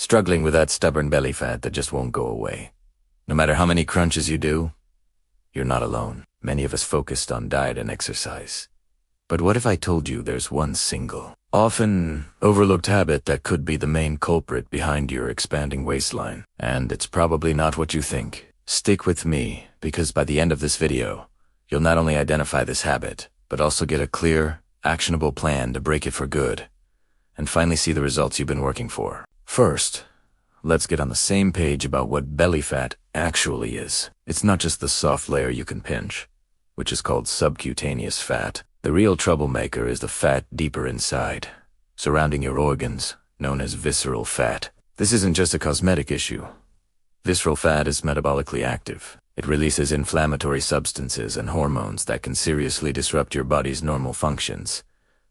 Struggling with that stubborn belly fat that just won't go away. No matter how many crunches you do, you're not alone. Many of us focused on diet and exercise. But what if I told you there's one single, often overlooked habit that could be the main culprit behind your expanding waistline? And it's probably not what you think. Stick with me, because by the end of this video, you'll not only identify this habit, but also get a clear, actionable plan to break it for good, and finally see the results you've been working for. First, let's get on the same page about what belly fat actually is. It's not just the soft layer you can pinch, which is called subcutaneous fat. The real troublemaker is the fat deeper inside, surrounding your organs, known as visceral fat. This isn't just a cosmetic issue. Visceral fat is metabolically active. It releases inflammatory substances and hormones that can seriously disrupt your body's normal functions,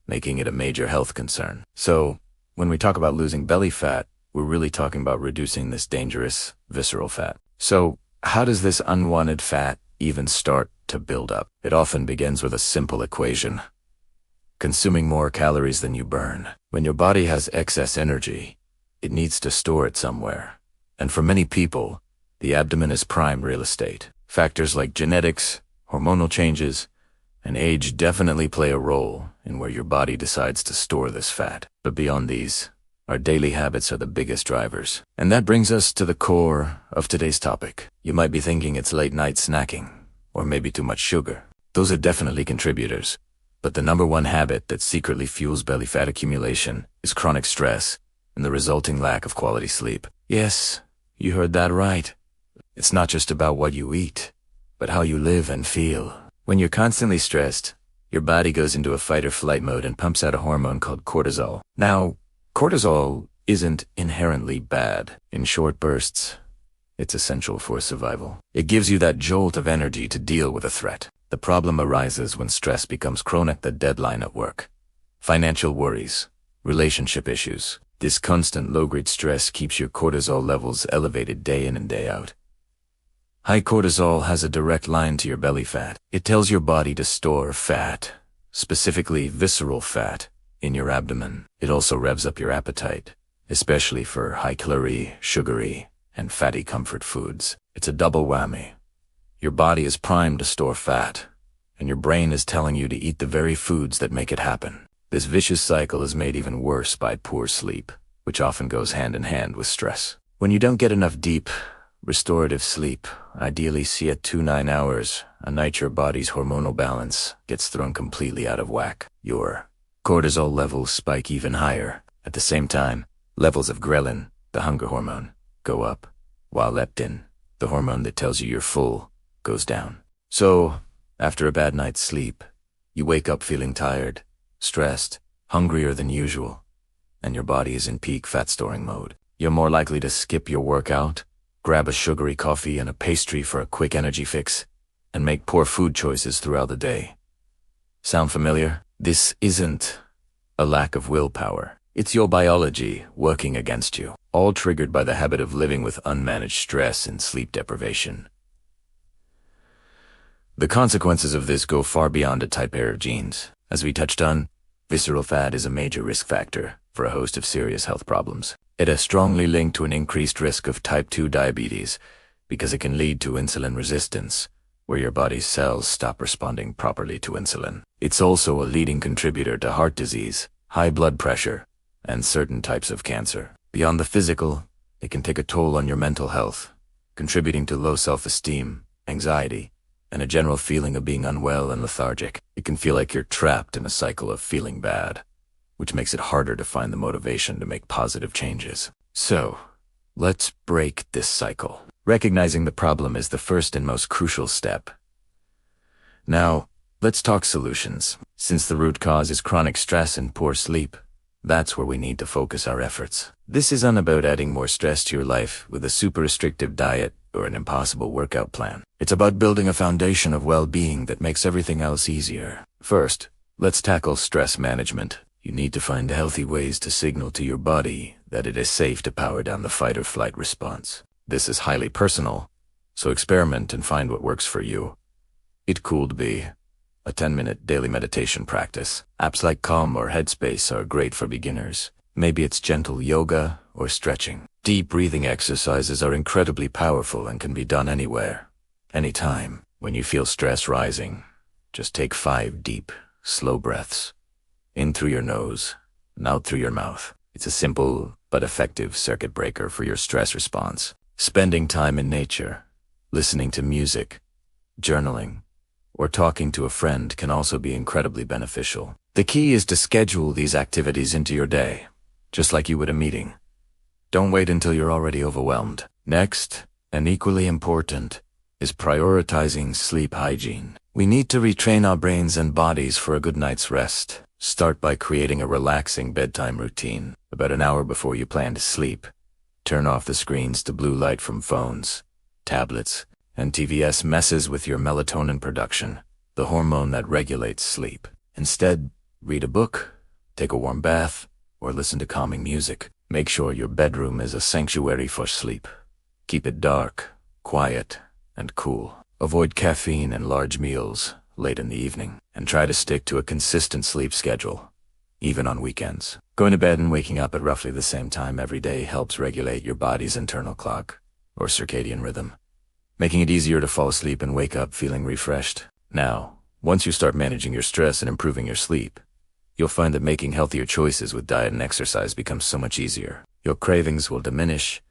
making it a major health concern. So, when we talk about losing belly fat, we're really talking about reducing this dangerous visceral fat. So, how does this unwanted fat even start to build up? It often begins with a simple equation: consuming more calories than you burn. When your body has excess energy, it needs to store it somewhere. And for many people, the abdomen is prime real estate. Factors like genetics, hormonal changes, and age definitely play a role in where your body decides to store this fat. But beyond these, our daily habits are the biggest drivers. And that brings us to the core of today's topic. You might be thinking it's late night snacking, or maybe too much sugar. Those are definitely contributors. But the number one habit that secretly fuels belly fat accumulation is chronic stress and the resulting lack of quality sleep. Yes, you heard that right. It's not just about what you eat, but how you live and feel. When you're constantly stressed, your body goes into a fight or flight mode and pumps out a hormone called cortisol. Now, cortisol isn't inherently bad. In short bursts, it's essential for survival. It gives you that jolt of energy to deal with a threat. The problem arises when stress becomes chronic: the deadline at work, financial worries, relationship issues. This constant low-grade stress keeps your cortisol levels elevated day in and day out. High cortisol has a direct line to your belly fat. It tells your body to store fat, specifically visceral fat, in your abdomen. It also revs up your appetite, especially for high-calorie, sugary, and fatty comfort foods. It's a double whammy. Your body is primed to store fat, and your brain is telling you to eat the very foods that make it happen. This vicious cycle is made even worse by poor sleep, which often goes hand in hand with stress. When you don't get enough deep, restorative sleep, ideally see at 2-9 hours, a night your body's hormonal balance gets thrown completely out of whack. Your cortisol levels spike even higher. At the same time, levels of ghrelin, the hunger hormone, go up, while leptin, the hormone that tells you you're full, goes down. So, after a bad night's sleep, you wake up feeling tired, stressed, hungrier than usual, and your body is in peak fat-storing mode. You're more likely to skip your workout, grab a sugary coffee and a pastry for a quick energy fix, and make poor food choices throughout the day. Sound familiar? This isn't a lack of willpower. It's your biology working against you, all triggered by the habit of living with unmanaged stress and sleep deprivation. The consequences of this go far beyond a type pair of genes. As we touched on, visceral fat is a major risk factor for a host of serious health problems. It is strongly linked to an increased risk of type 2 diabetes because it can lead to insulin resistance, where your body's cells stop responding properly to insulin. It's also a leading contributor to heart disease, high blood pressure, and certain types of cancer. Beyond the physical, it can take a toll on your mental health, contributing to low self-esteem, anxiety, and a general feeling of being unwell and lethargic. It can feel like you're trapped in a cycle of feeling bad, which makes it harder to find the motivation to make positive changes. So, let's break this cycle. Recognizing the problem is the first and most crucial step. Now, let's talk solutions. Since the root cause is chronic stress and poor sleep, that's where we need to focus our efforts. This isn't about adding more stress to your life with a super restrictive diet or an impossible workout plan. It's about building a foundation of well-being that makes everything else easier. First, let's tackle stress management. You need to find healthy ways to signal to your body that it is safe to power down the fight or flight response. This is highly personal, so experiment and find what works for you. It could be a 10-minute daily meditation practice. Apps like Calm or Headspace are great for beginners. Maybe it's gentle yoga or stretching. Deep breathing exercises are incredibly powerful and can be done anywhere, anytime. When you feel stress rising, just take 5 deep, slow breaths. In through your nose and out through your mouth. It's a simple but effective circuit breaker for your stress response. Spending time in nature, listening to music, journaling, or talking to a friend can also be incredibly beneficial. The key is to schedule these activities into your day, just like you would a meeting. Don't wait until you're already overwhelmed. Next, and equally important, is prioritizing sleep hygiene. We need to retrain our brains and bodies for a good night's rest. Start by creating a relaxing bedtime routine. About an hour before you plan to sleep, turn off the screens to blue light from phones, tablets, and TVs messes with your melatonin production, the hormone that regulates sleep. Instead, read a book, take a warm bath, or listen to calming music. Make sure your bedroom is a sanctuary for sleep. Keep it dark, quiet, and cool. Avoid caffeine and large meals late in the evening, and try to stick to a consistent sleep schedule, even on weekends. Going to bed and waking up at roughly the same time every day helps regulate your body's internal clock, or circadian rhythm, making it easier to fall asleep and wake up feeling refreshed. Now, once you start managing your stress and improving your sleep, you'll find that making healthier choices with diet and exercise becomes so much easier. Your cravings will diminish,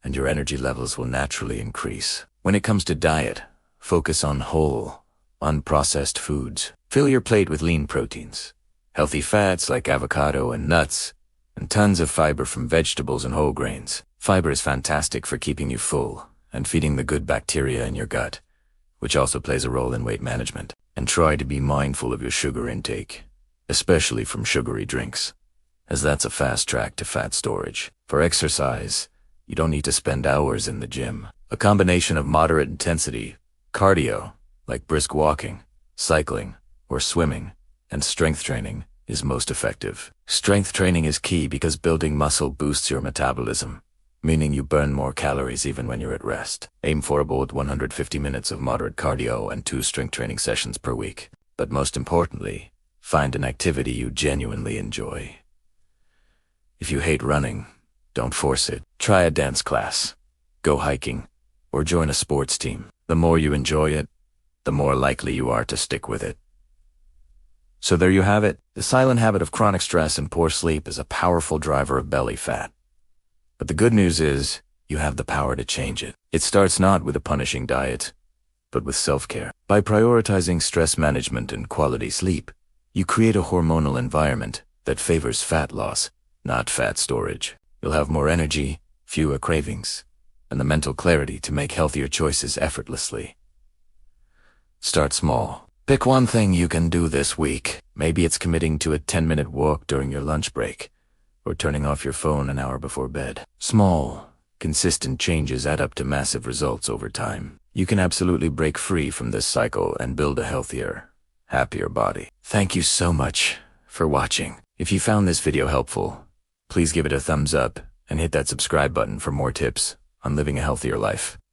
and your energy levels will naturally increase. When it comes to diet, focus on whole, unprocessed foods. Fill your plate with lean proteins, healthy fats like avocado and nuts, and tons of fiber from vegetables and whole grains. Fiber is fantastic for keeping you full and feeding the good bacteria in your gut, which also plays a role in weight management. And try to be mindful of your sugar intake, especially from sugary drinks, as that's a fast track to fat storage. For exercise, you don't need to spend hours in the gym. A combination of moderate intensity, cardio, like brisk walking, cycling, or swimming, and strength training is most effective. Strength training is key because building muscle boosts your metabolism, meaning you burn more calories even when you're at rest. Aim for about 150 minutes of moderate cardio and 2 strength training sessions per week. But most importantly, find an activity you genuinely enjoy. If you hate running, don't force it. Try a dance class, go hiking, or join a sports team. The more you enjoy it, the more likely you are to stick with it. So there you have it. The silent habit of chronic stress and poor sleep is a powerful driver of belly fat. But the good news is, you have the power to change it. It starts not with a punishing diet, but with self-care. By prioritizing stress management and quality sleep, you create a hormonal environment that favors fat loss, not fat storage. You'll have more energy, fewer cravings, and the mental clarity to make healthier choices effortlessly. Start small. Pick one thing you can do this week. Maybe it's committing to a 10-minute walk during your lunch break, or turning off your phone an hour before bed. Small, consistent changes add up to massive results over time. You can absolutely break free from this cycle and build a healthier, happier body. Thank you so much for watching. If you found this video helpful, please give it a thumbs up and hit that subscribe button for more tips on living a healthier life.